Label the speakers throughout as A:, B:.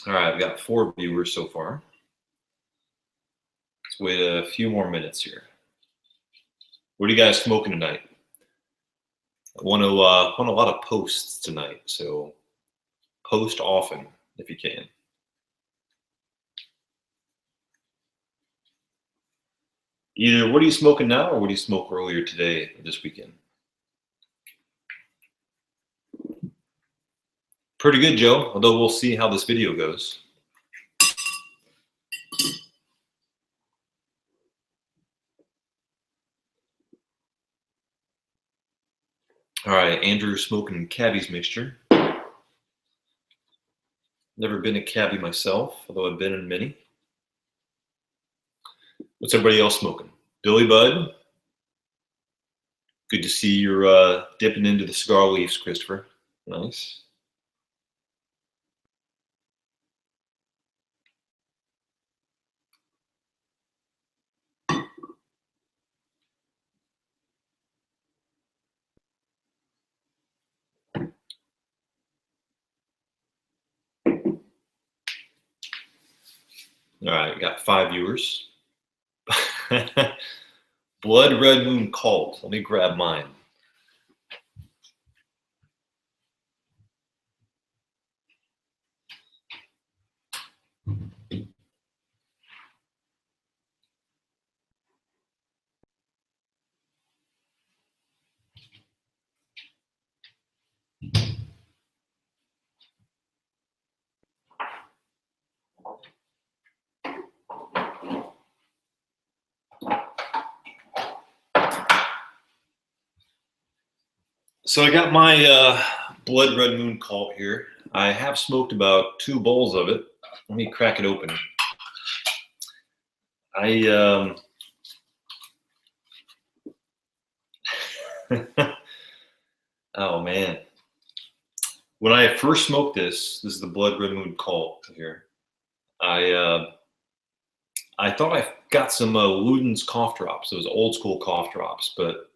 A: All right, I've got 4 viewers so far. Let's wait a few more minutes here. What are you guys smoking tonight? I want a lot of posts tonight, so post often if you can. Either what are you smoking now, or what do you smoke earlier today or this weekend? Pretty good, Joe. Although we'll see how this video goes. All right, Andrew smoking Cabby's mixture. Never been a Cabby myself, although I've been in many. What's everybody else smoking? Billy Bud. Good to see you're dipping into the cigar leaves, Christopher. Nice. All right, got 5 viewers. Blood Red Moon Cult. Let me grab mine. So I got my Blood Red Moon Cult here. I have smoked about 2 bowls of it. Let me crack it open. Oh man. When I first smoked this is the Blood Red Moon Cult here. I thought I got some Luden's cough drops, those old school cough drops, but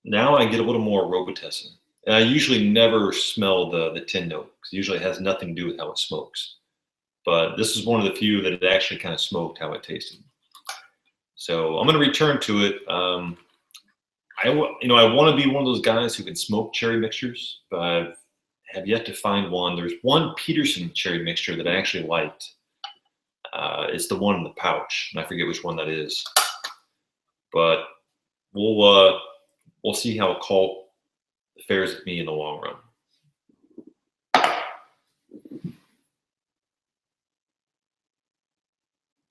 A: now I get a little more Robitussin. And I usually never smell the tin note because usually it has nothing to do with how it smokes. But this is one of the few that it actually kind of smoked how it tasted. So I'm going to return to it. I want to be one of those guys who can smoke cherry mixtures, but I have yet to find one. There's one Peterson cherry mixture that I actually liked. It's the one in the pouch, and I forget which one that is. But we'll see how a cult fares with me in the long run.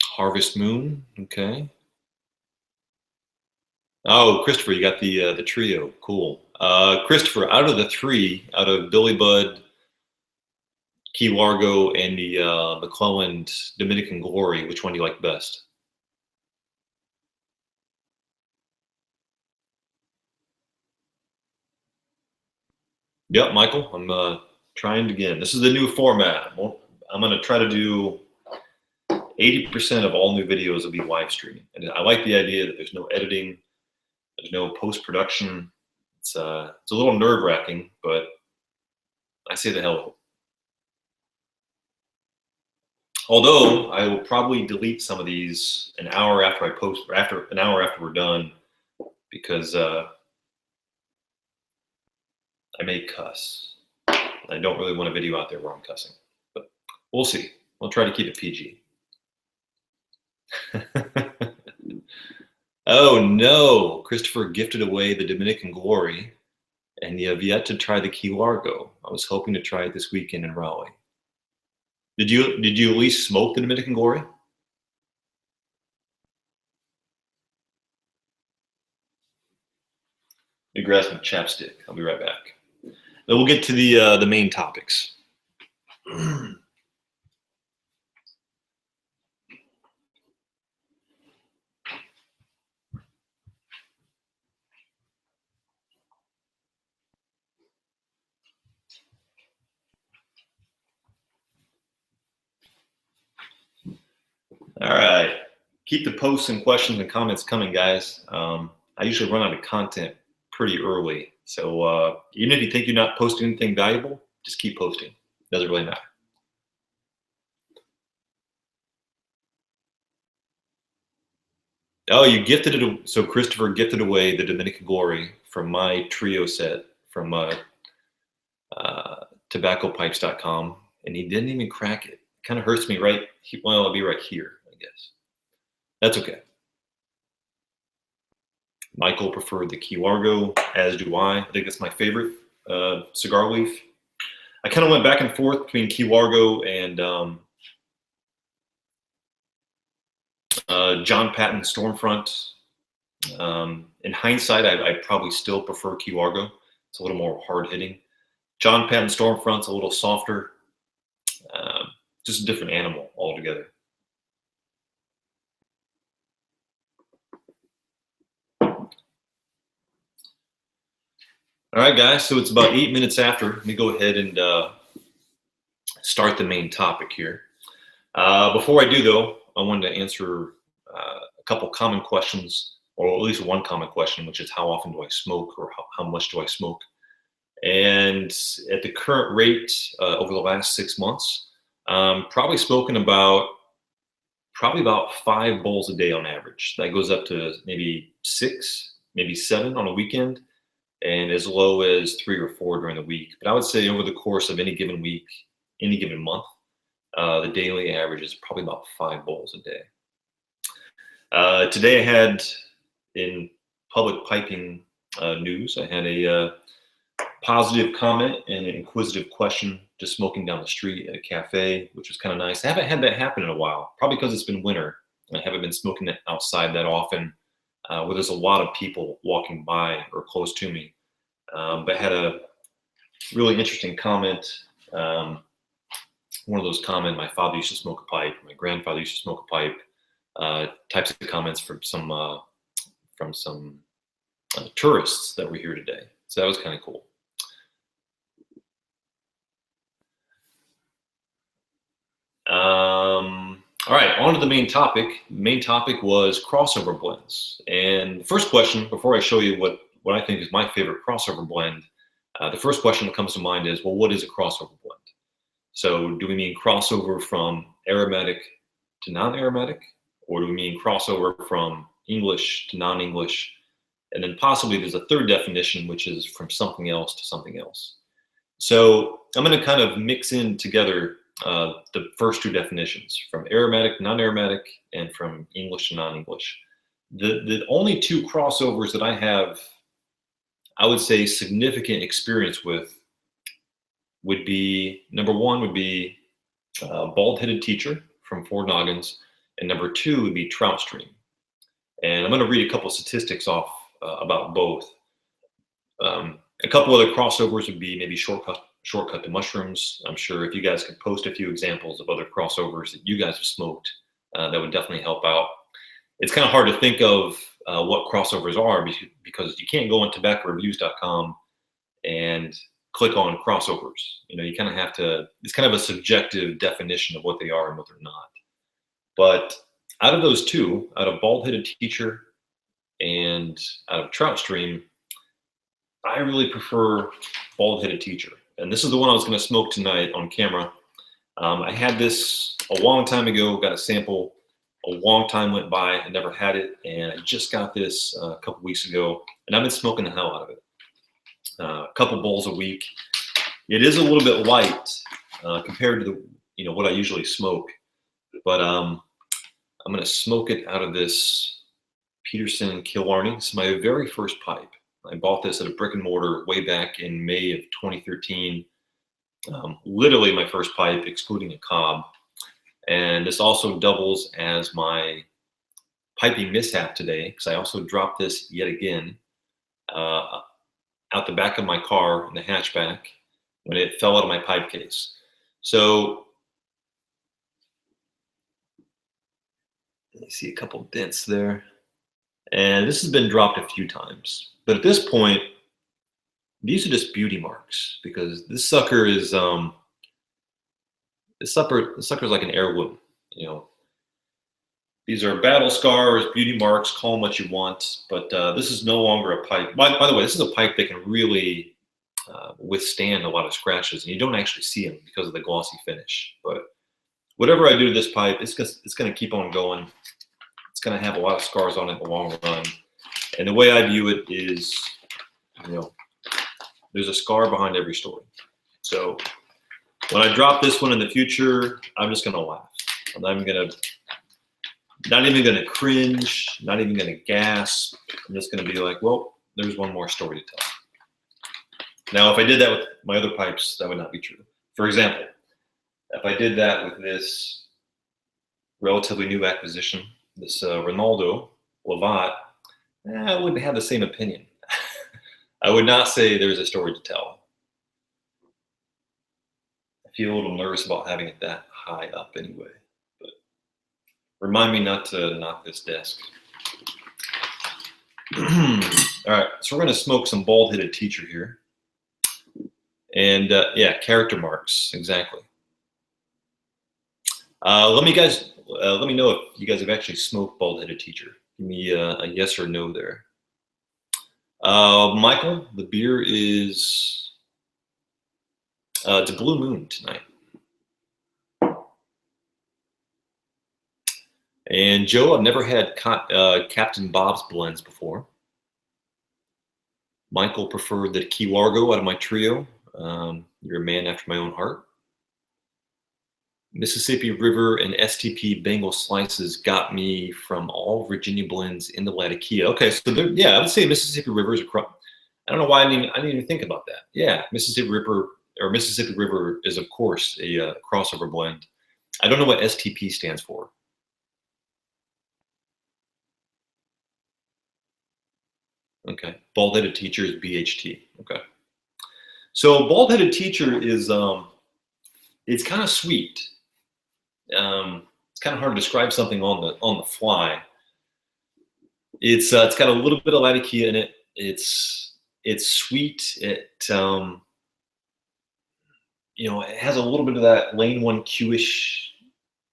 A: Harvest Moon, okay. Oh, Christopher, you got the trio, cool. Christopher, out of the 3, out of Billy Bud, Key Largo, and the McClelland Dominican Glory, which one do you like best? Yep, Michael, I'm trying again. This is the new format. I'm going to try to do 80% of all new videos will be live streaming. And I like the idea that there's no editing, there's no post-production. It's a little nerve-wracking, but I say the hell of it. Although I will probably delete some of these an hour after I post, or after an hour after we're done, because I may cuss. I don't really want a video out there where I'm cussing, but we'll see. We'll try to keep it PG. Oh no, Christopher gifted away the Dominican Glory, and you have yet to try the Key Largo. I was hoping to try it this weekend in Raleigh. Did you at least smoke the Dominican Glory? Let me grab some chapstick. I'll be right back. Then we'll get to the main topics. All right. Keep the posts and questions and comments coming, guys. I usually run out of content pretty early. So even if you think you're not posting anything valuable, just keep posting. Doesn't really matter. Oh, you gifted it. So Christopher gifted away the Dominican Glory from my trio set from tobaccopipes.com, and he didn't even crack it. Kind of hurts me, right? Well, I'll be right here, I guess. That's okay. Michael preferred the Key Largo, as do I. I think that's my favorite cigar leaf. I kind of went back and forth between Key Largo and John Patton Stormfront. In hindsight, I probably still prefer Key Largo. It's a little more hard hitting. John Patton Stormfront's a little softer. Just a different animal altogether. All right, guys, so it's about 8 minutes after. Let me go ahead and start the main topic here. Before I do, though, I wanted to answer a couple common questions, or at least one common question, which is how often do I smoke, or how much do I smoke? And at the current rate, over the last 6 months, probably smoking about 5 bowls a day on average. That goes up to maybe 6, maybe 7 on a weekend, and as low as 3 or 4 during the week. But I would say over the course of any given week, any given month, the daily average is probably about 5 bowls a day. Today I had, in public piping news, I had a positive comment and an inquisitive question just smoking down the street at a cafe, which was kind of nice. I haven't had that happen in a while, probably because it's been winter. I haven't been smoking outside that often, where there's a lot of people walking by or close to me. But had a really interesting comment. One of those comments, my father used to smoke a pipe, my grandfather used to smoke a pipe, types of comments from some tourists that were here today. So that was kind of cool. All right, on to the main topic. The main topic was crossover blends. And the first question, before I show you what I think is my favorite crossover blend, the first question that comes to mind is, well, what is a crossover blend? So do we mean crossover from aromatic to non-aromatic? Or do we mean crossover from English to non-English? And then possibly there's a third definition, which is from something else to something else. So I'm going to kind of mix in together the first two definitions, from aromatic to non-aromatic and from English to non-English. The only two crossovers that I have, I would say, significant experience with would be, number one would be Bald-Headed Teacher from Fort Noggins, and number two would be Trout Stream. And I'm going to read a couple of statistics off about both. A couple other crossovers would be maybe Shortcut to Mushrooms. I'm sure if you guys could post a few examples of other crossovers that you guys have smoked, that would definitely help out. It's kind of hard to think of what crossovers are because you can't go on tobaccoreviews.com and click on crossovers. You know, you kind of have to, it's kind of a subjective definition of what they are and what they're not. But out of those two, out of Bald-Headed Teacher and out of Trout Stream, I really prefer Bald-Headed Teacher. And this is the one I was going to smoke tonight on camera. I had this a long time ago, got a sample. A long time went by, I never had it, and I just got this a couple weeks ago, and I've been smoking the hell out of it. A couple bowls a week. It is a little bit light compared to what I usually smoke, but I'm going to smoke it out of this Peterson Killarney. This is my very first pipe. I bought this at a brick and mortar way back in May of 2013. Literally my first pipe, excluding a cob. And this also doubles as my piping mishap today, because I also dropped this yet again out the back of my car in the hatchback when it fell out of my pipe case. So let me see a couple dents there. And this has been dropped a few times. But at this point, these are just beauty marks, because this sucker is this sucker's like an heirloom. These are battle scars, beauty marks, call them what you want, but this is no longer a pipe. By the way, this is a pipe that can really withstand a lot of scratches, and you don't actually see them because of the glossy finish. But whatever I do to this pipe, it's going to keep on going. It's going to have a lot of scars on it in the long run. And the way I view it is, you know, there's a scar behind every story. So when I drop this one in the future, I'm just going to laugh. I'm not even going to cringe, not even going to gasp. I'm just going to be like, well, there's one more story to tell. Now, if I did that with my other pipes, that would not be true. For example, if I did that with this relatively new acquisition, this Ronaldo Lavat, I wouldn't have the same opinion. I would not say there's a story to tell. I feel a little nervous about having it that high up anyway. But remind me not to knock this desk. All right, so we're going to smoke some bald-headed teacher here. And yeah, character marks, exactly. Let me know if you guys have actually smoked bald-headed teacher. Give me a yes or no there. Michael, the beer is it's a Blue Moon tonight. And Joe, I've never had Captain Bob's blends before. Michael preferred the Key Largo out of my trio. You're a man after my own heart. Mississippi River and STP Bengal slices got me from all Virginia blends into Latakia. Okay, so yeah, I would say Mississippi River is a crop. I don't know why I didn't even think about that. Yeah, Mississippi River is of course a crossover blend. I don't know what STP stands for. Okay, bald-headed teacher is BHT. Okay, so bald-headed teacher is it's kind of sweet. It's kind of hard to describe something on the fly. It's got a little bit of Latakia in it. It's sweet. It you know, it has a little bit of that Lane 1Q-ish,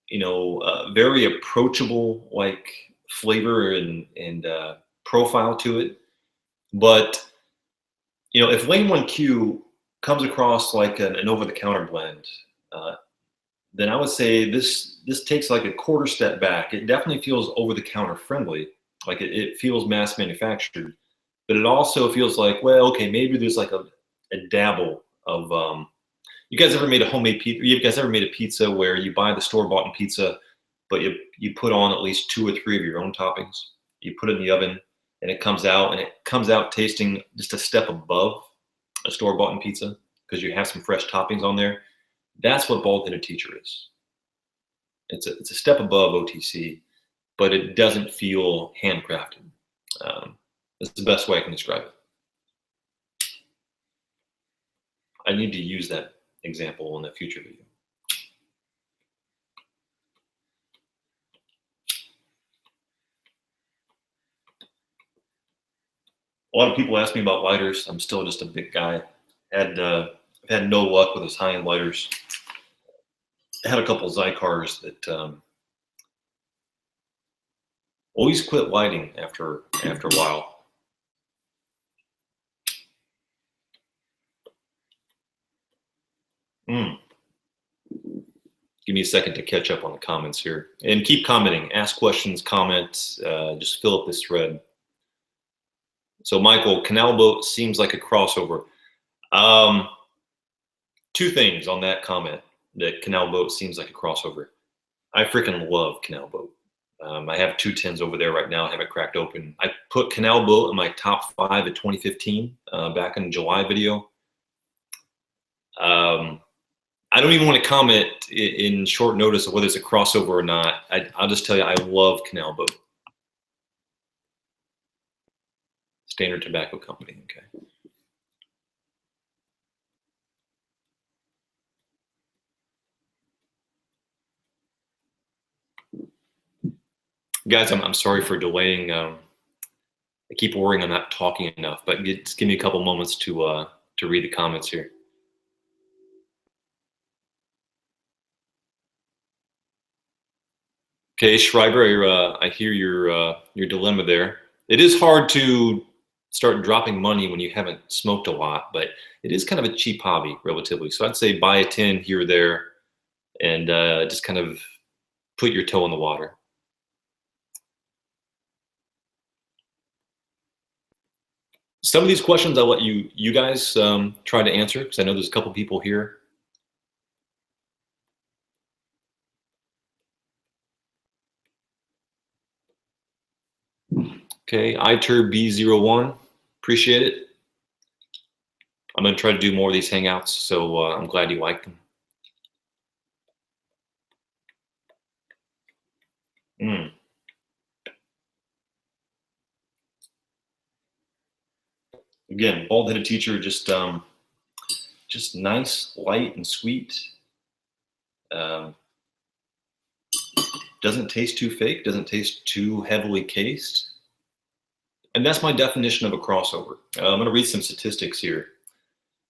A: you know, very approachable like flavor and profile to it. But you know, if Lane 1Q comes across like an over-the-counter blend, then I would say this takes like a quarter step back. It definitely feels over-the-counter friendly, like it feels mass manufactured, but it also feels like, well, okay, maybe there's like a dabble of. You guys ever made a homemade pizza? You guys ever made a pizza where you buy the store-bought pizza, but you put on at least 2 or 3 of your own toppings? You put it in the oven, and it comes out tasting just a step above a store-bought pizza because you have some fresh toppings on there. That's what bald-headed teacher is. It's a step above OTC, but it doesn't feel handcrafted. That's the best way I can describe it. I need to use that example in a future video. A lot of people ask me about lighters. I'm still just a big guy. I've had no luck with those high-end lighters. I had a couple of Zykars that always quit lighting after a while. Give me a second to catch up on the comments here. And keep commenting. Ask questions, comment. Just fill up this thread. So Michael, Canal Boat seems like a crossover. 2 things on that comment, that Canal Boat seems like a crossover. I freaking love Canal Boat. I have 2 tins over there right now. I have it cracked open. I put Canal Boat in my top 5 of 2015 back in the July video. I don't even want to comment in short notice of whether it's a crossover or not. I'll just tell you, I love Canal Boat. Standard Tobacco Company, okay. Guys, I'm sorry for delaying. I keep worrying I'm not talking enough, but just give me a couple moments to read the comments here. Okay, Schreiber, I hear your dilemma there. It is hard to start dropping money when you haven't smoked a lot, but it is kind of a cheap hobby, relatively. So I'd say buy a tin here or there, and just kind of put your toe in the water. Some of these questions I'll let you guys try to answer because I know there's a couple people here. Okay, ITurB01, appreciate it. I'm going to try to do more of these hangouts, so I'm glad you like them. Again, bald-headed teacher, just nice, light, and sweet. Doesn't taste too fake, doesn't taste too heavily cased. And that's my definition of a crossover. I'm going to read some statistics here.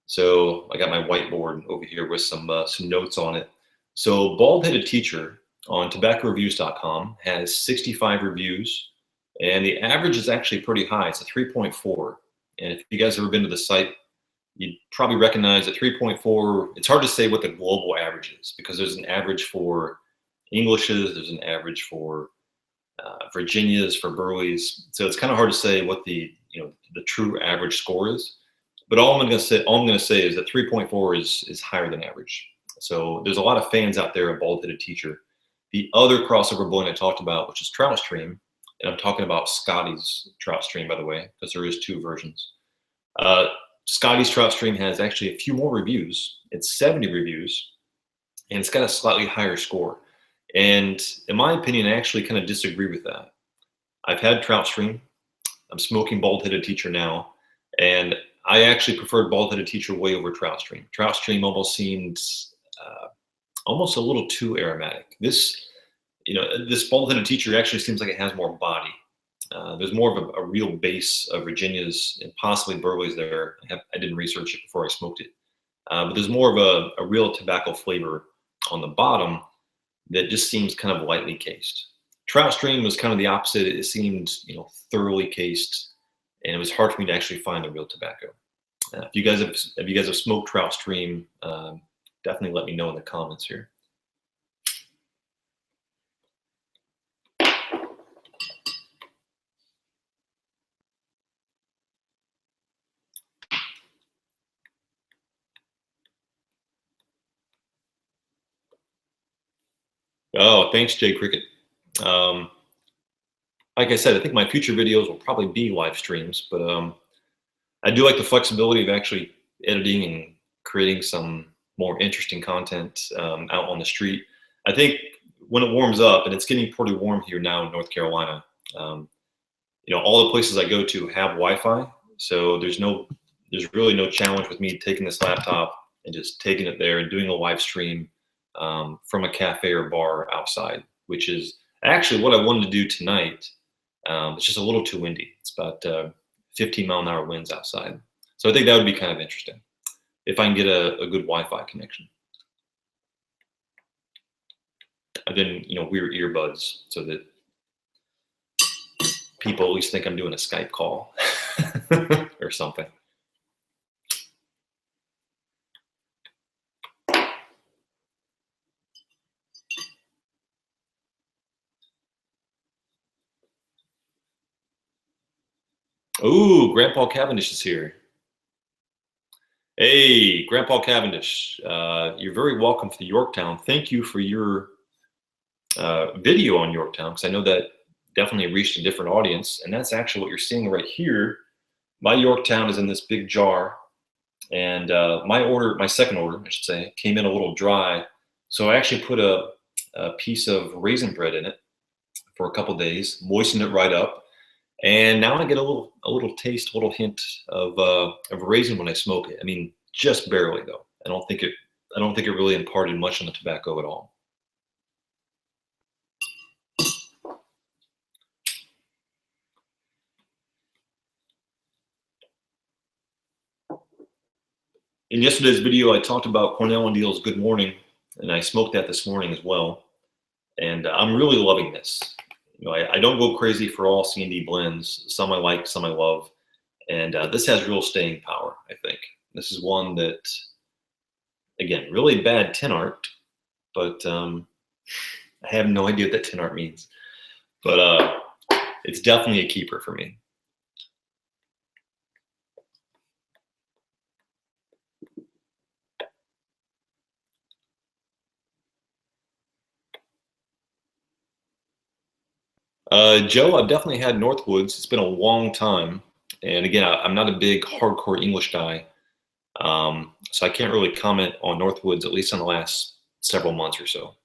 A: So I got my whiteboard over here with some notes on it. So Bald-Headed Teacher on tobaccoreviews.com has 65 reviews, and the average is actually pretty high. It's a 3.4. And if you guys have ever been to the site, you'd probably recognize that 3.4, it's hard to say what the global average is because there's an average for Englishes, there's an average for Virginias, for Burleys. So it's kind of hard to say what the true average score is. But all I'm going to say is that 3.4 is higher than average. So there's a lot of fans out there of Bald-Headed Teacher. The other crossover blend I talked about, which is Trout Stream, and I'm talking about Scotty's Trout Stream, by the way, because there is 2 versions. Scotty's Trout Stream has actually a few more reviews. It's 70 reviews, and it's got a slightly higher score. And in my opinion, I actually kind of disagree with that. I've had Trout Stream. I'm smoking Bald-Headed Teacher now, and I actually preferred Bald-Headed Teacher way over Trout Stream. Trout Stream almost seemed almost a little too aromatic. This Bald-Headed Teacher actually seems like it has more body. There's more of a real base of Virginias and possibly Burleys there. I didn't research it before I smoked it. But there's more of a real tobacco flavor on the bottom that just seems kind of lightly cased. Trout Stream was kind of the opposite. It seemed, thoroughly cased, and it was hard for me to actually find the real tobacco. If you guys have smoked Trout Stream, definitely let me know in the comments here. Oh, thanks, Jay Cricket. Like I said, I think my future videos will probably be live streams, but I do like the flexibility of actually editing and creating some more interesting content out on the street. I think when it warms up, and it's getting pretty warm here now in North Carolina, all the places I go to have Wi-Fi, so there's really no challenge with me taking this laptop and just taking it there and doing a live stream from a cafe or bar outside, which is actually what I wanted to do tonight. It's just a little too windy. It's about 15-mile-an-hour winds outside. So I think that would be kind of interesting if I can get a good Wi-Fi connection. And then, wear earbuds so that people at least think I'm doing a Skype call or something. Ooh, Grandpa Cavendish is here. Hey, Grandpa Cavendish, you're very welcome to Yorktown. Thank you for your video on Yorktown, because I know that definitely reached a different audience, and that's actually what you're seeing right here. My Yorktown is in this big jar, and my second order, I should say, came in a little dry, so I actually put a piece of raisin bread in it for a couple days, moistened it right up, and now I get a little taste, a little hint of raisin when I smoke it. I mean, just barely though. I don't think it really imparted much on the tobacco at all. In yesterday's video, I talked about Cornell and Deal's Good Morning, and I smoked that this morning as well. And I'm really loving this. I don't go crazy for all C&D blends. Some I like, some I love. And this has real staying power, I think. This is one that, again, really bad tin art, but I have no idea what that tin art means. But it's definitely a keeper for me. Joe, I've definitely had Northwoods. It's been a long time. And again, I'm not a big hardcore English guy. So I can't really comment on Northwoods, at least in the last several months or so.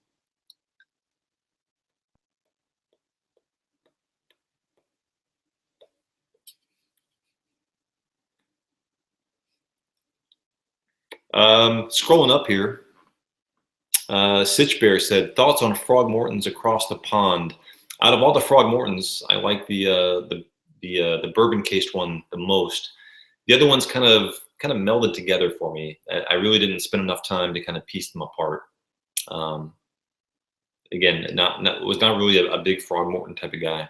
A: Scrolling up here, Sitch Bear said, thoughts on Frog Mortons across the pond. Out of all the Frog Mortons, I like the bourbon cased one the most. The other ones kind of melded together for me. I really didn't spend enough time to kind of piece them apart. Um, Again, was not really a big Frog Morton type of guy.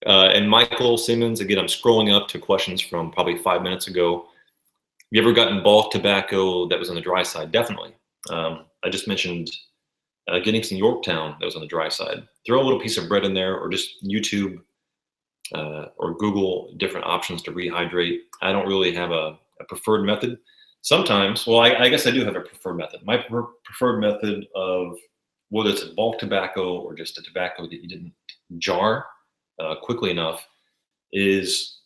A: And Michael Simmons, again, I'm scrolling up to questions from probably 5 minutes ago. Have you ever gotten bulk tobacco that was on the dry side? Definitely. I just mentioned getting some Yorktown that was on the dry side. Throw a little piece of bread in there, or just YouTube or Google different options to rehydrate. I don't really have a preferred method. Sometimes, well, I guess I do have a preferred method. My preferred method of whether it's a bulk tobacco or just a tobacco that you didn't jar quickly enough is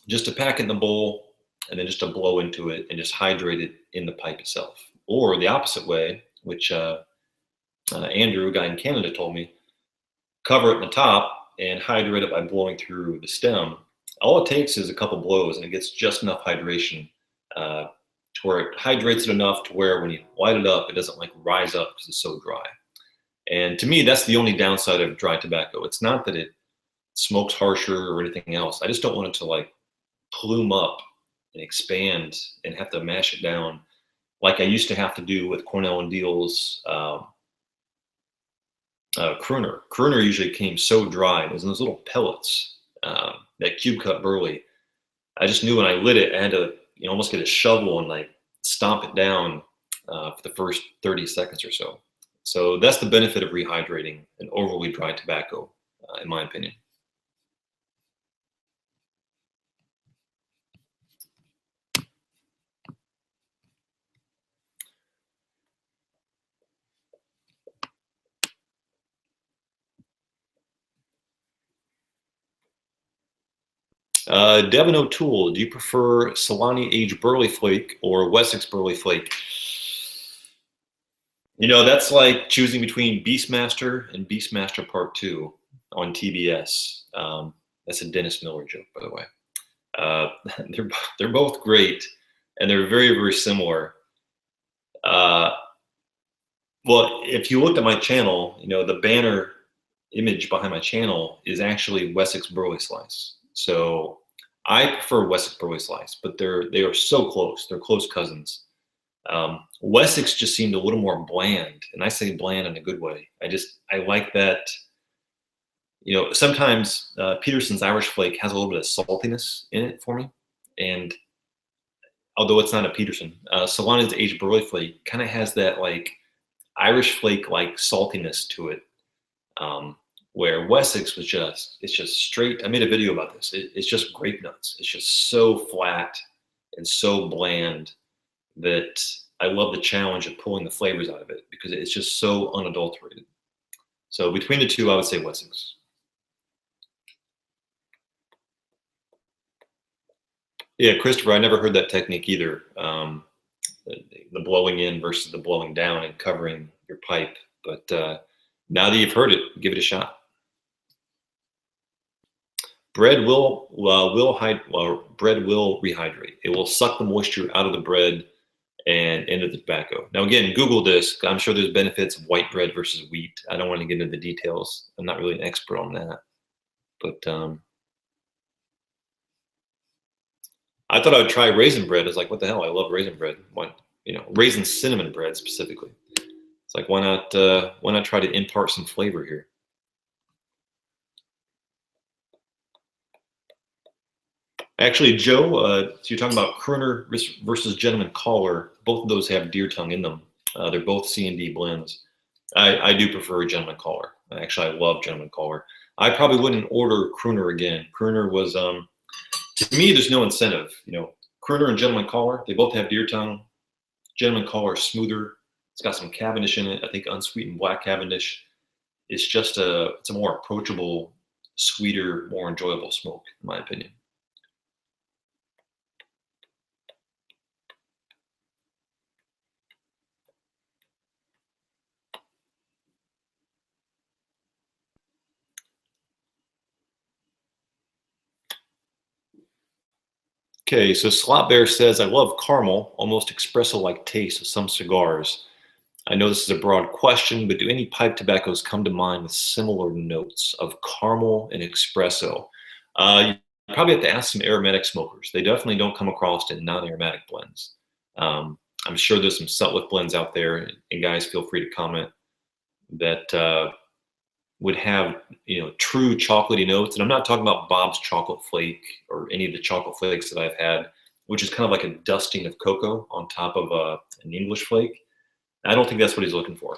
A: just to pack it in the bowl and then just to blow into it and just hydrate it in the pipe itself. Or the opposite way, which Andrew, a guy in Canada, told me, cover it in the top and hydrate it by blowing through the stem. All it takes is a couple blows and it gets just enough hydration to where it hydrates it enough to where when you light it up, it doesn't like rise up because it's so dry. And to me, that's the only downside of dry tobacco. It's not that it smokes harsher or anything else. I just don't want it to like plume up and expand and have to mash it down like I used to have to do with Cornell and Deal's Crooner. Crooner usually came so dry. It was in those little pellets, that cube cut burley. I just knew when I lit it, I had to almost get a shovel and like stomp it down for the first 30 seconds or so. So that's the benefit of rehydrating an overly dry tobacco, in my opinion. Devin O'Toole, do you prefer Solani aged Burley Flake or Wessex Burley Flake? That's like choosing between Beastmaster and Beastmaster Part 2 on TBS. That's a Dennis Miller joke, by the way. They're both great, and they're very, very similar. Well, if you looked at my channel, the banner image behind my channel is actually Wessex Burley Slice. So I prefer Wessex Burley Slice, but they are so close. They're close cousins. Wessex just seemed a little more bland, and I say bland in a good way. I like that. Sometimes Peterson's Irish Flake has a little bit of saltiness in it for me, and although it's not a Peterson, Solana's aged Burley Flake kind of has that like Irish Flake like saltiness to it. Where Wessex it's just straight. I made a video about this. It's just grape nuts. It's just so flat and so bland that I love the challenge of pulling the flavors out of it because it's just so unadulterated. So between the two, I would say Wessex. Yeah, Christopher, I never heard that technique either. The blowing in versus the blowing down and covering your pipe. But now that you've heard it, give it a shot. Bread will rehydrate. It will suck the moisture out of the bread and into the tobacco. Now, again, Google this. I'm sure there's benefits of white bread versus wheat. I don't want to get into the details. I'm not really an expert on that. But I thought I would try raisin bread. I was like, what the hell? I love raisin bread. Why, raisin cinnamon bread specifically. It's like, why not try to impart some flavor here? Actually, Joe, so you're talking about Crooner versus Gentleman Caller. Both of those have deer tongue in them. They're both C&D blends. I do prefer Gentleman Caller. Actually, I love Gentleman Caller. I probably wouldn't order Crooner again. Crooner was, to me, there's no incentive. Crooner and Gentleman Caller, they both have deer tongue. Gentleman Caller is smoother. It's got some Cavendish in it. I think unsweetened black Cavendish. It's a more approachable, sweeter, more enjoyable smoke, in my opinion. Okay, so Slot Bear says, I love caramel, almost espresso-like taste of some cigars. I know this is a broad question, but do any pipe tobaccos come to mind with similar notes of caramel and espresso? You probably have to ask some aromatic smokers. They definitely don't come across in non-aromatic blends. I'm sure there's some Sutliff blends out there, and guys, feel free to comment, that would have, true chocolatey notes. And I'm not talking about Bob's Chocolate Flake or any of the chocolate flakes that I've had, which is kind of like a dusting of cocoa on top of an English flake. I don't think that's what he's looking for.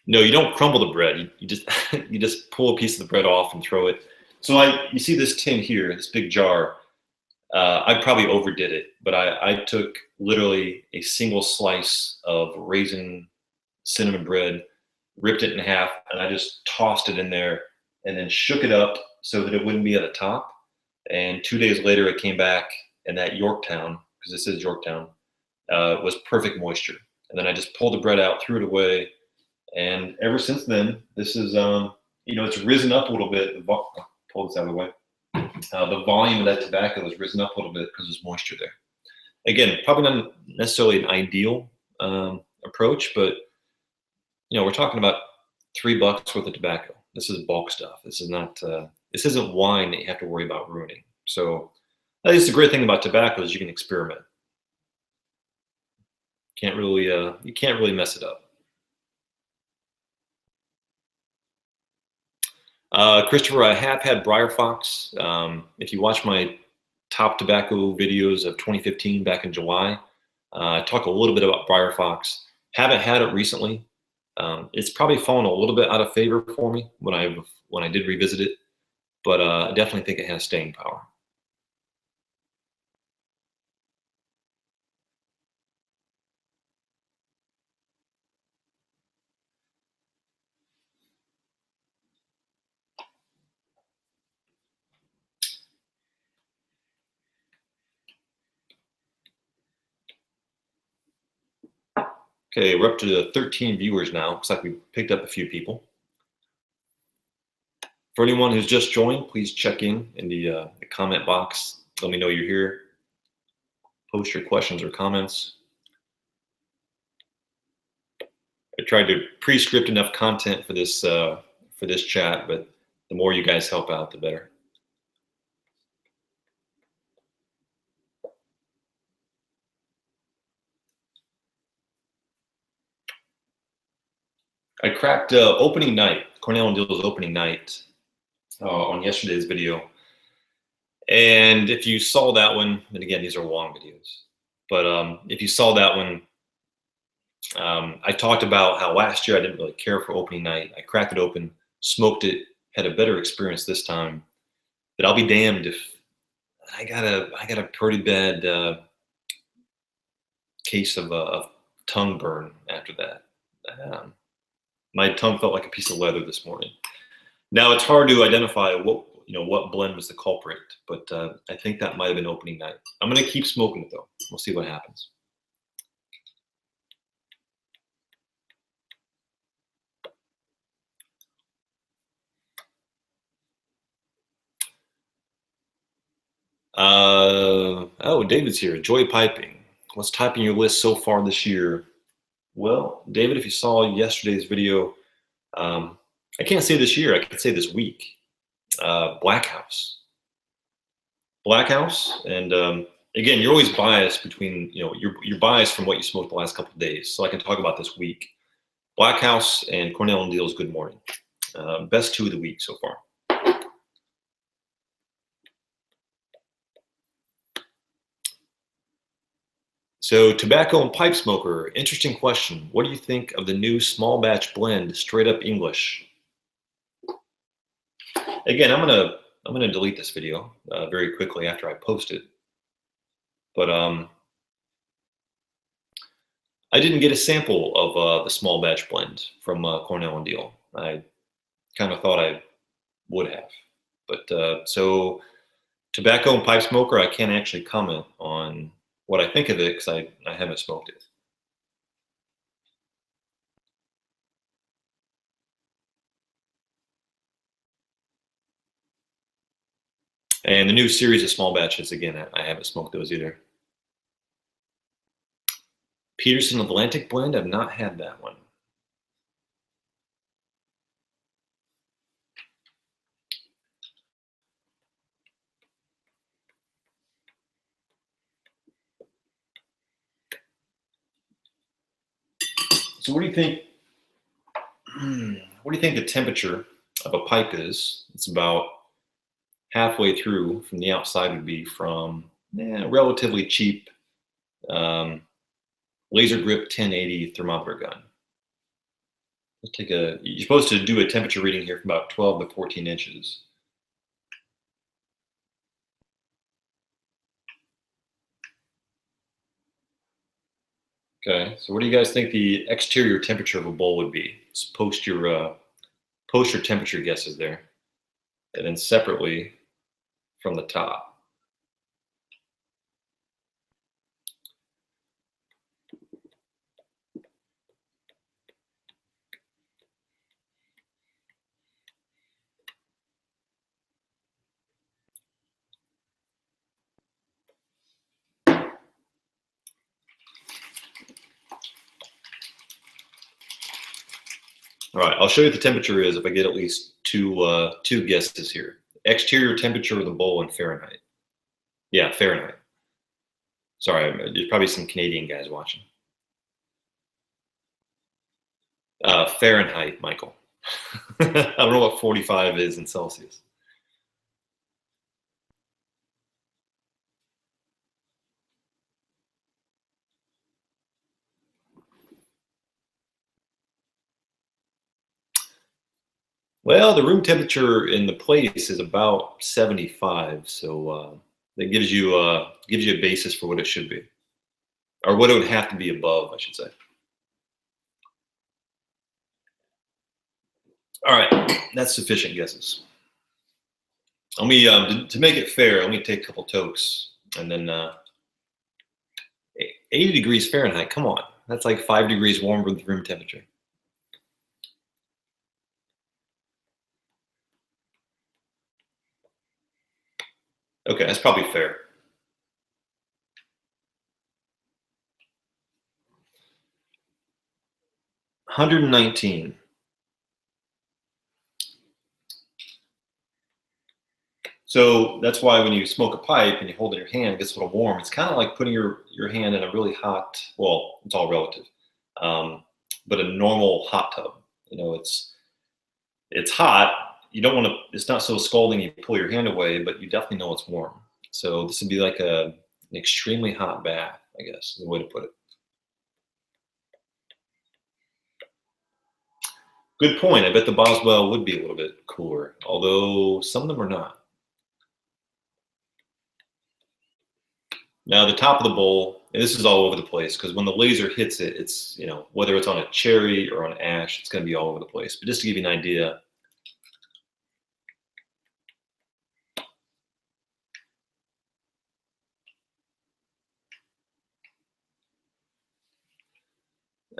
A: No, you don't crumble the bread. You just you just pull a piece of the bread off and throw it. So you see this tin here, this big jar. I probably overdid it, but I took literally a single slice of raisin cinnamon bread, ripped it in half, and I just tossed it in there and then shook it up so that it wouldn't be at the top. And 2 days later, it came back, and that Yorktown, because this is Yorktown, was perfect moisture. And then I just pulled the bread out, threw it away, and ever since then, this is, it's risen up a little bit. Pull this out of the way. The volume of that tobacco has risen up a little bit because there's moisture there. Again, probably not necessarily an ideal approach, but we're talking about $3 worth of tobacco. This is bulk stuff. This is not. This isn't wine that you have to worry about ruining. So, I think the great thing about tobacco is you can experiment. You can't really mess it up. Christopher, I have had Briar Fox. If you watch my top tobacco videos of 2015 back in July, I talk a little bit about Briar Fox. Haven't had it recently. It's probably fallen a little bit out of favor for me when I did revisit it, but I definitely think it has staying power. Okay, we're up to 13 viewers now. Looks like we picked up a few people. For anyone who's just joined, please check in the comment box. Let me know you're here. Post your questions or comments. I tried to pre-script enough content for this chat, but the more you guys help out, the better. I cracked opening night, Cornell and Diehl's opening night on yesterday's video. And if you saw that one, and again, these are long videos, but if you saw that one, I talked about how last year I didn't really care for opening night. I cracked it open, smoked it, had a better experience this time. But I'll be damned if I got a pretty bad case of tongue burn after that. My tongue felt like a piece of leather this morning. Now it's hard to identify what blend was the culprit, but I think that might have been opening night. I'm gonna keep smoking it though. We'll see what happens. Oh, David's here. Joy piping. What's typing your list so far this year? Well, David, if you saw yesterday's video, I can't say this year. I could say this week. Black House, and again, you're always biased between you're biased from what you smoked the last couple of days. So I can talk about this week. Black House and Cornell and Diehl's Good Morning, best two of the week so far. So tobacco and pipe smoker, interesting question. What do you think of the new small batch blend, straight up English? Again, I'm I'm going to delete this video very quickly after I post it. But I didn't get a sample of the small batch blend from Cornell and Deal. I kind of thought I would have. But so tobacco and pipe smoker, I can't actually comment on what I think of it because I haven't smoked it. And the new series of small batches, again, I haven't smoked those either. Peterson Atlantic blend, I've not had that one. So what do you think? What do you think the temperature of a pipe is? It's about halfway through from the outside would be from relatively cheap laser grip 1080 thermometer gun. Let's take you're supposed to do a temperature reading here from about 12 to 14 inches. Okay, so what do you guys think the exterior temperature of a bowl would be? Just post your temperature guesses there. And then separately from the top. All right, I'll show you what the temperature is if I get at least two guesses here. Exterior temperature of the bowl in Fahrenheit. Yeah, Fahrenheit. Sorry, there's probably some Canadian guys watching. Fahrenheit, Michael. I don't know what 45 is in Celsius. Well, the room temperature in the place is about 75, so that gives you a basis for what it should be, or what it would have to be above, I should say. All right, that's sufficient guesses. Let me to make it fair. Let me take a couple tokes, and then 80 degrees Fahrenheit. Come on, that's like 5 degrees warmer than room temperature. Okay, that's probably fair. $119. So that's why when you smoke a pipe and you hold it in your hand, it gets a little warm. It's kind of like putting your hand in a really hot, well, it's all relative, but a normal hot tub. You know, it's hot. You don't want to, it's not so scalding you pull your hand away, but you definitely know it's warm. So this would be like an extremely hot bath, I guess, is the way to put it. Good point. I bet the Boswell would be a little bit cooler, although some of them are not. Now the top of the bowl, and this is all over the place because when the laser hits it, it's, you know, whether it's on a cherry or on ash, it's going to be all over the place. But just to give you an idea,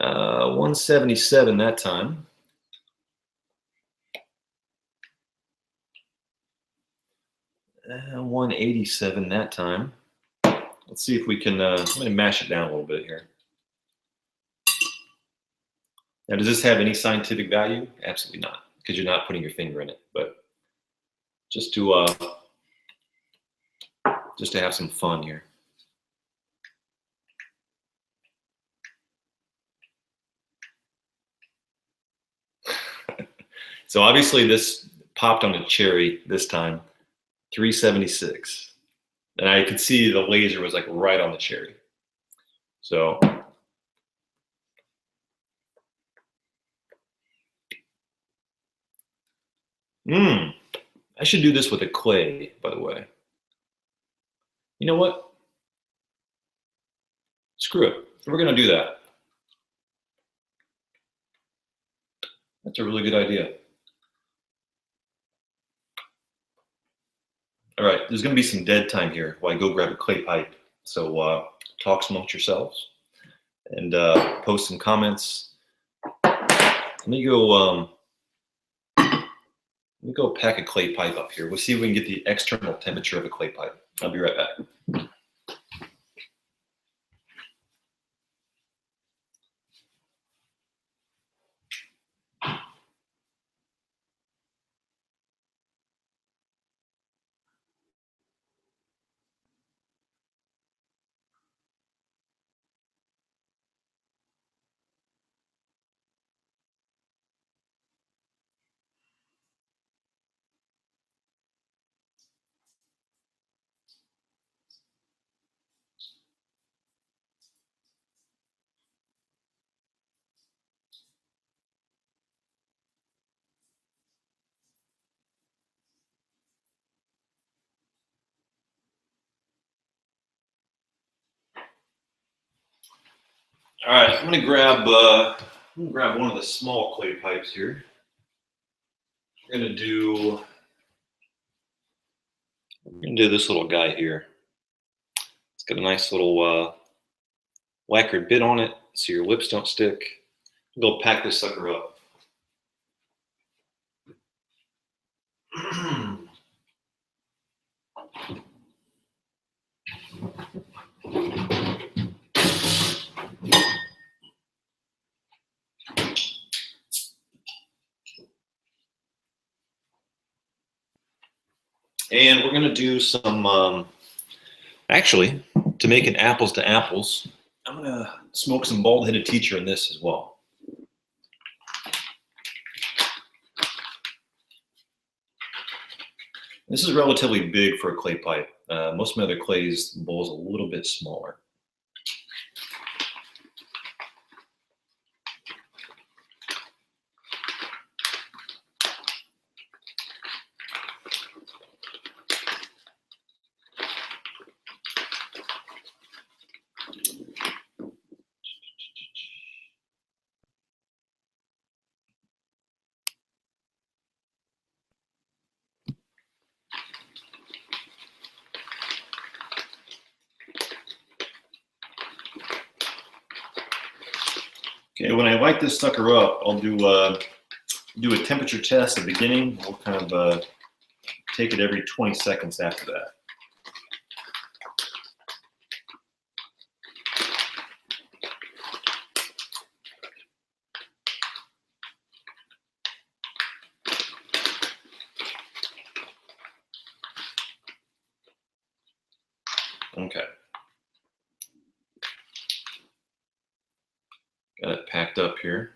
A: uh, 177 that time. And 187 that time. Let's see if we can, I'm going to mash it down a little bit here. Now, does this have any scientific value? Absolutely not, because you're not putting your finger in it. But just to have some fun here. So obviously this popped on a cherry this time, 376. And I could see the laser was like right on the cherry. So I should do this with a clay, by the way. You know what? Screw it. We're going to do that. That's a really good idea. All right, there's going to be some dead time here while I go grab a clay pipe. So talk amongst yourselves and post some comments. Let me go pack a clay pipe up here. We'll see if we can get the external temperature of a clay pipe. I'll be right back. All right, I'm gonna grab one of the small clay pipes here. We're gonna do this little guy here. It's got a nice little lacquered bit on it, so your lips don't stick. Go pack this sucker up. And we're gonna do some, actually, to make an apples to apples, I'm gonna smoke some bald-headed teacher in this as well. This is relatively big for a clay pipe. Most of my other clays, the bowl is a little bit smaller. Okay, when I light this sucker up, I'll do a temperature test at the beginning. We'll kind of take it every 20 seconds after that. Okay. Got it packed up here.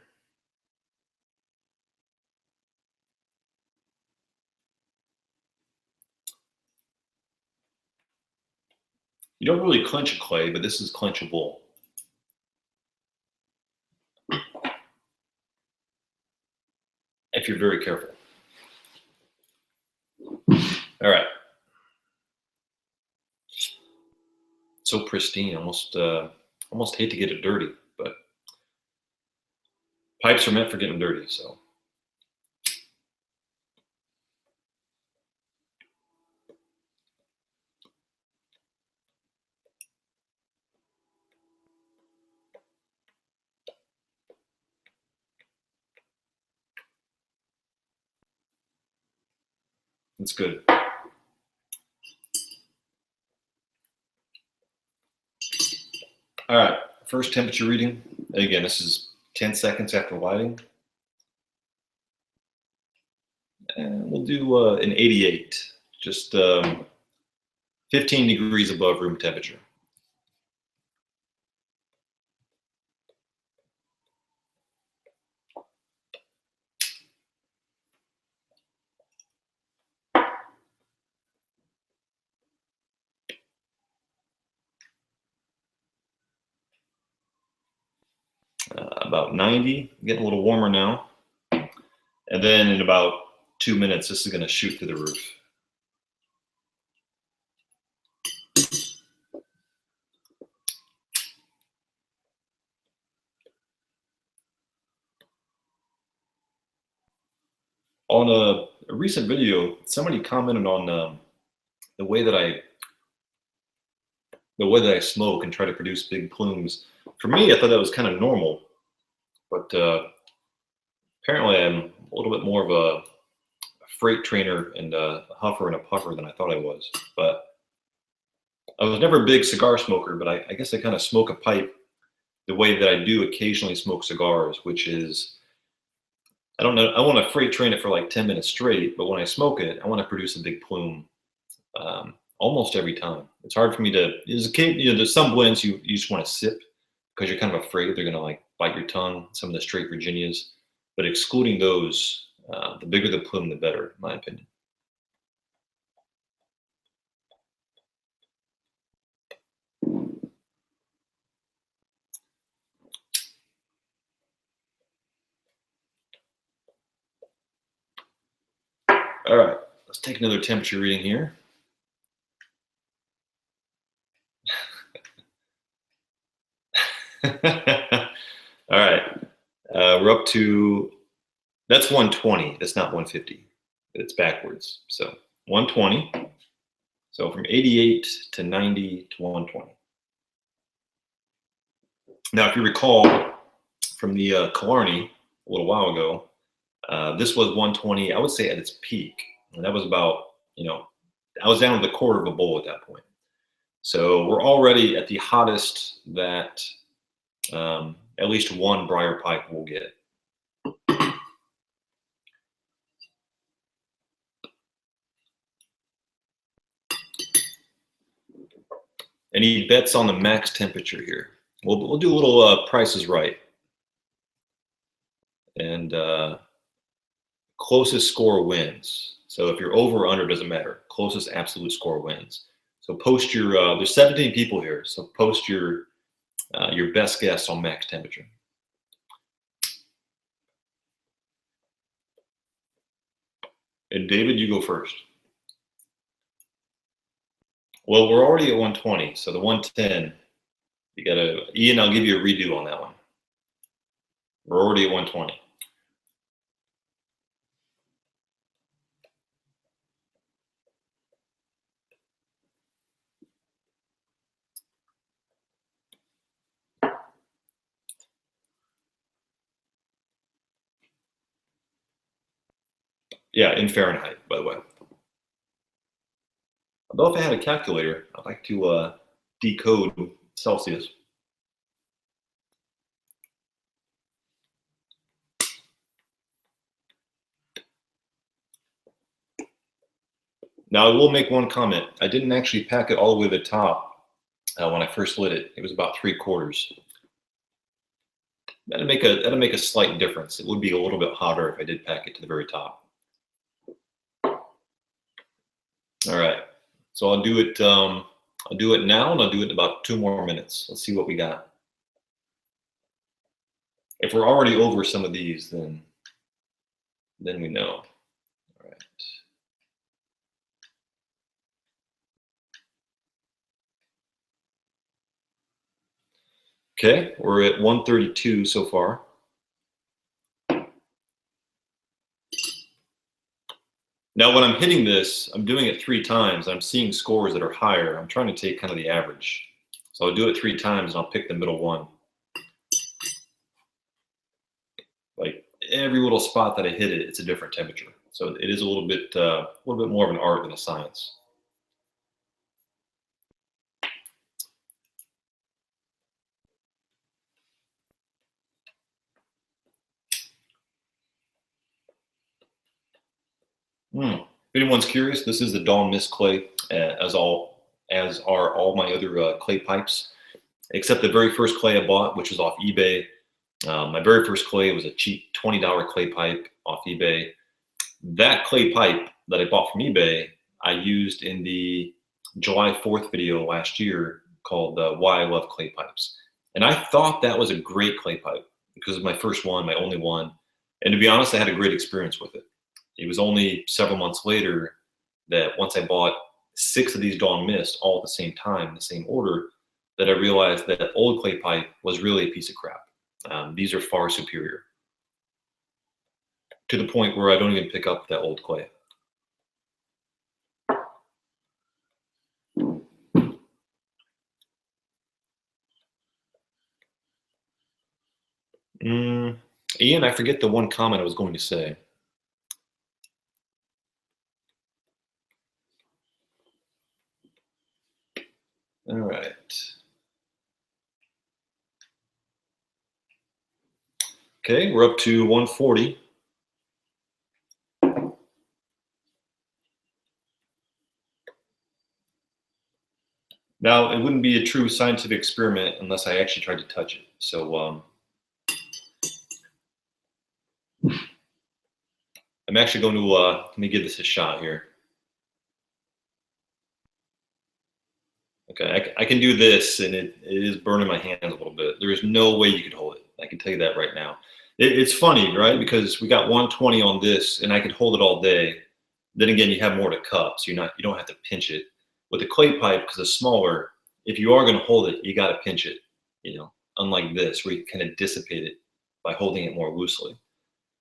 A: You don't really clench a clay, but this is clenchable. If you're very careful. All right. So pristine, almost hate to get it dirty, but pipes are meant for getting dirty, so. It's good. All right, first temperature reading. Again, this is 10 seconds after lighting. And we'll do an 88, just 15 degrees above room temperature. About 90, getting a little warmer now. And then in about 2 minutes, this is going to shoot through the roof. On a recent video, somebody commented on the way that I smoke and try to produce big plumes. For me, I thought that was kind of normal, but apparently I'm a little bit more of a freight trainer and a huffer and a puffer than I thought I was. But I was never a big cigar smoker, but I guess I kind of smoke a pipe the way that I do occasionally smoke cigars, which is, I don't know, I want to freight train it for like 10 minutes straight, but when I smoke it, I want to produce a big plume almost every time. It's hard for me to, there's some blends you just want to sip because you're kind of afraid they're going to like bite your tongue, some of the straight Virginias, but excluding those, the bigger the plume, the better, in my opinion. All right, let's take another temperature reading here. All right, we're up to, that's 120. That's not 150. It's backwards. So 120. So from 88 to 90 to 120. Now, if you recall from the Killarney a little while ago, this was 120, I would say at its peak. And that was about, I was down to the quarter of a bowl at that point. So we're already at the hottest that at least one briar pipe will get. Any bets on the max temperature here? We'll do a little Price is Right. And closest score wins. So if you're over or under, doesn't matter. Closest absolute score wins. So post your, there's 17 people here. So post your best guess on max temperature. And David, you go first. Well, we're already at 120, so the 110, you gotta, Ian, I'll give you a redo on that one. We're already at 120. Yeah, in Fahrenheit, by the way. Although if I had a calculator, I'd like to decode Celsius. Now, I will make one comment. I didn't actually pack it all the way to the top when I first lit it. It was about 3/4. That'd make a slight difference. It would be a little bit hotter if I did pack it to the very top. All right, so I'll do it now, and I'll do it in about 2 more minutes. Let's see what we got. If we're already over some of these, then we know. All right. Okay, we're at 132 so far. Now, when I'm hitting this, I'm doing it 3 times. I'm seeing scores that are higher. I'm trying to take kind of the average. So I'll do it 3 times, and I'll pick the middle one. Like every little spot that I hit it, it's a different temperature. So it is a little bit more of an art than a science. If anyone's curious, this is the Dawn Mist clay, as are all my other clay pipes, except the very first clay I bought, which was off eBay. My very first clay was a cheap $20 clay pipe off eBay. That clay pipe that I bought from eBay, I used in the July 4th video last year called Why I Love Clay Pipes. And I thought that was a great clay pipe because it was my first one, my only one. And to be honest, I had a great experience with it. It was only several months later that once I bought 6 of these Dawn Mist all at the same time, in the same order, that I realized that old clay pipe was really a piece of crap. These are far superior, to the point where I don't even pick up that old clay. Ian, I forget the one comment I was going to say. All right. Okay, we're up to 140. Now, it wouldn't be a true scientific experiment unless I actually tried to touch it. So I'm actually going to, let me give this a shot here. Okay, I can do this, and it is burning my hands a little bit. There is no way you could hold it. I can tell you that right now. It's funny, right? Because we got 120 on this, and I could hold it all day. Then again, you have more to cup, so you don't have to pinch it. With the clay pipe, because it's smaller, if you are going to hold it, you got to pinch it. Unlike this, where you kind of dissipate it by holding it more loosely.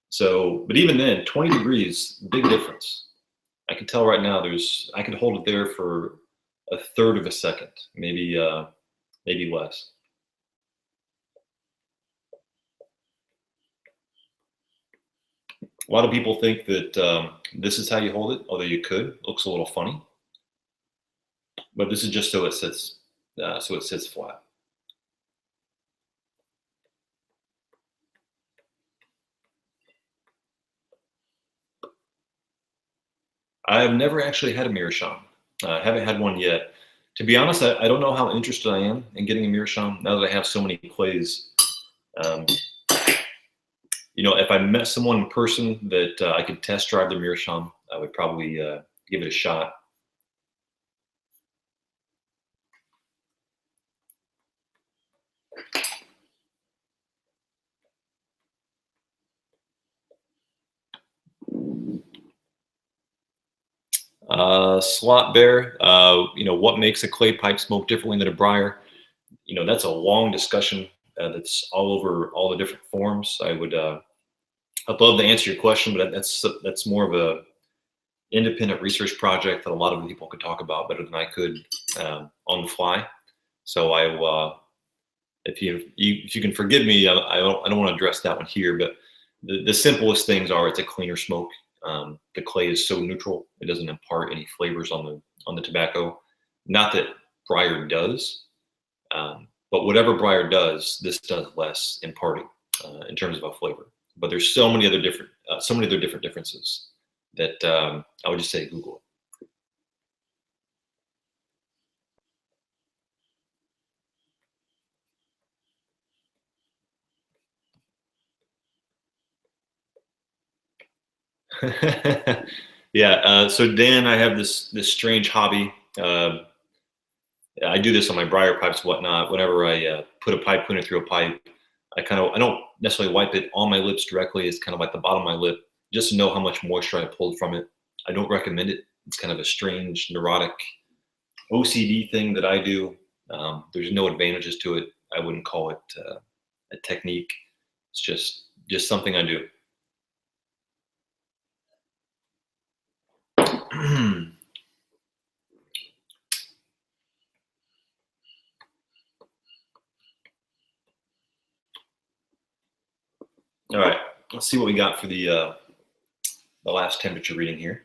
A: So, but even then, 20 degrees, big difference. I can tell right now. I could hold it there for a third of a second, maybe less. A lot of people think that this is how you hold it, although you could. It looks a little funny, but this is just so it sits flat. I've never actually had a meerschaum. I haven't had one yet. To be honest, I don't know how interested I am in getting a meerschaum now that I have so many clays. If I met someone in person that I could test drive the meerschaum, I would probably give it a shot. Slot bear, what makes a clay pipe smoke differently than a briar? That's a long discussion that's all over all the different forms. I'd love to answer your question, but that's more of a independent research project that a lot of people could talk about better than I could on the fly. So if you can forgive me, I don't want to address that one here, but the simplest things are it's a cleaner smoke. The clay is so neutral; it doesn't impart any flavors on the tobacco. Not that briar does, but whatever briar does, this does less imparting in terms of a flavor. But there's so many other different differences that I would just say Google it. Yeah. So Dan, I have this strange hobby. I do this on my briar pipes, whatnot. Whenever I put a pipe cleaner through a pipe, I don't necessarily wipe it on my lips directly. It's kind of like the bottom of my lip, just to know how much moisture I pulled from it. I don't recommend it. It's kind of a strange, neurotic OCD thing that I do. There's no advantages to it. I wouldn't call it a technique. It's just something I do. All right, let's see what we got for the last temperature reading here.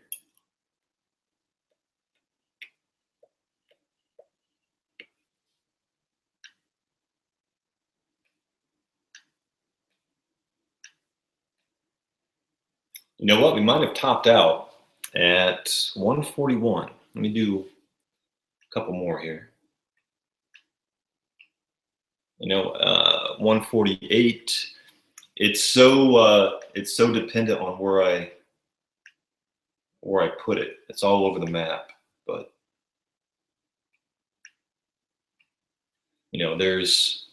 A: You know what? We might have topped out at 141. Let me do a couple more here. 148. It's so dependent on where I put it. It's all over the map, but there's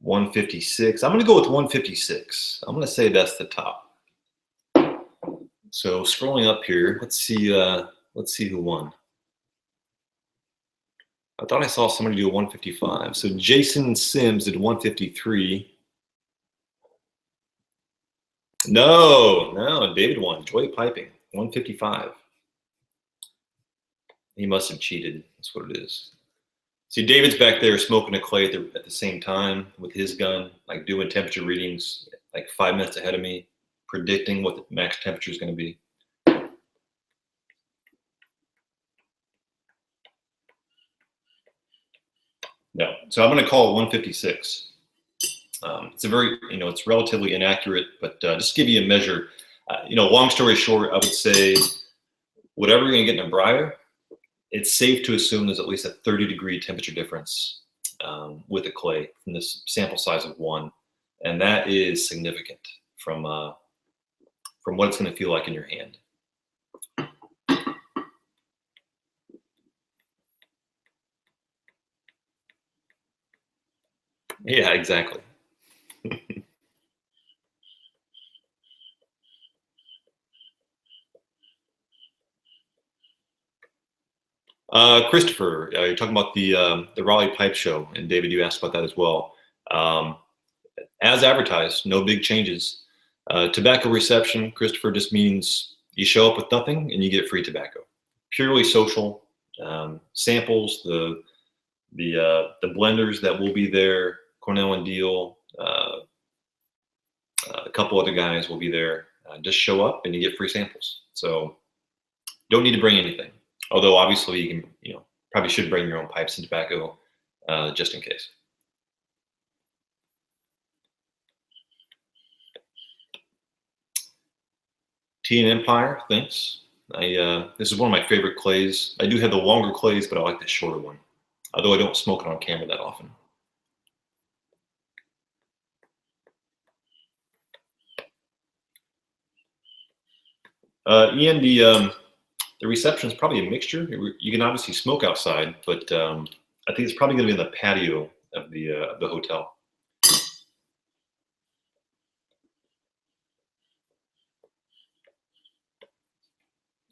A: 156. I'm going to go with 156. I'm going to say that's the top. So scrolling up here, let's see who won. I thought I saw somebody do a 155. So Jason Sims did 153. No, David won. Joy Piping, 155. He must have cheated. That's what it is. See, David's back there smoking a clay at the same time with his gun, like doing temperature readings, like 5 minutes ahead of me, predicting what the max temperature is going to be. No, so I'm going to call it 156. It's a very, it's relatively inaccurate, but just to give you a measure, long story short, I would say whatever you're going to get in a briar, it's safe to assume there's at least a 30-degree temperature difference with a clay from this sample size of 1, and that is significant from what it's going to feel like in your hand. Yeah, exactly. Christopher, you're talking about the Raleigh Pipe Show, and David, you asked about that as well. As advertised, no big changes. Tobacco reception, Christopher, just means you show up with nothing and you get free tobacco. Purely social. Samples, the blenders that will be there, Cornell and Deal, a couple other guys will be there. Just show up and you get free samples. So don't need to bring anything. Although obviously you can, probably should bring your own pipes and tobacco just in case. Tea and Empire, thanks. This is one of my favorite clays. I do have the longer clays, but I like the shorter one. Although I don't smoke it on camera that often. Ian, the reception is probably a mixture. You can obviously smoke outside, but I think it's probably going to be in the patio of the hotel.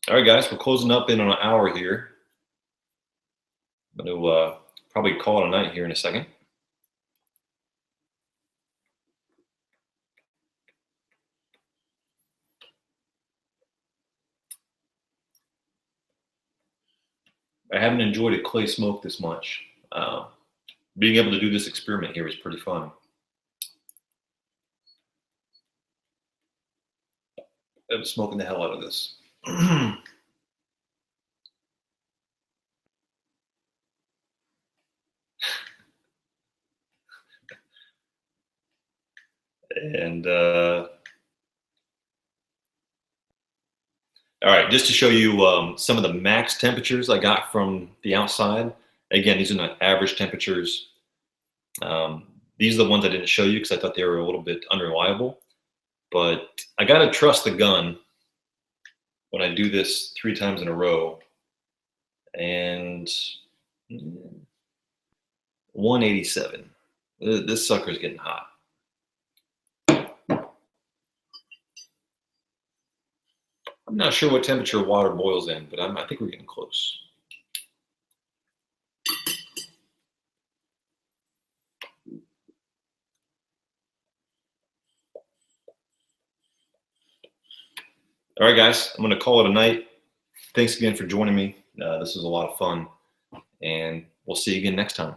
A: All right, guys, we're closing up in on an hour here. I'm going to probably call it a night here in a second. I haven't enjoyed a clay smoke this much. Being able to do this experiment here is pretty fun. I'm smoking the hell out of this. And all right, just to show you some of the max temperatures I got from the outside. Again, these are not average temperatures. These are the ones I didn't show you because I thought they were a little bit unreliable. But I got to trust the gun when I do this 3 times in a row. And 187. This sucker's getting hot. I'm not sure what temperature water boils in, but I think we're getting close. All right, guys, I'm going to call it a night. Thanks again for joining me. This was a lot of fun, and we'll see you again next time.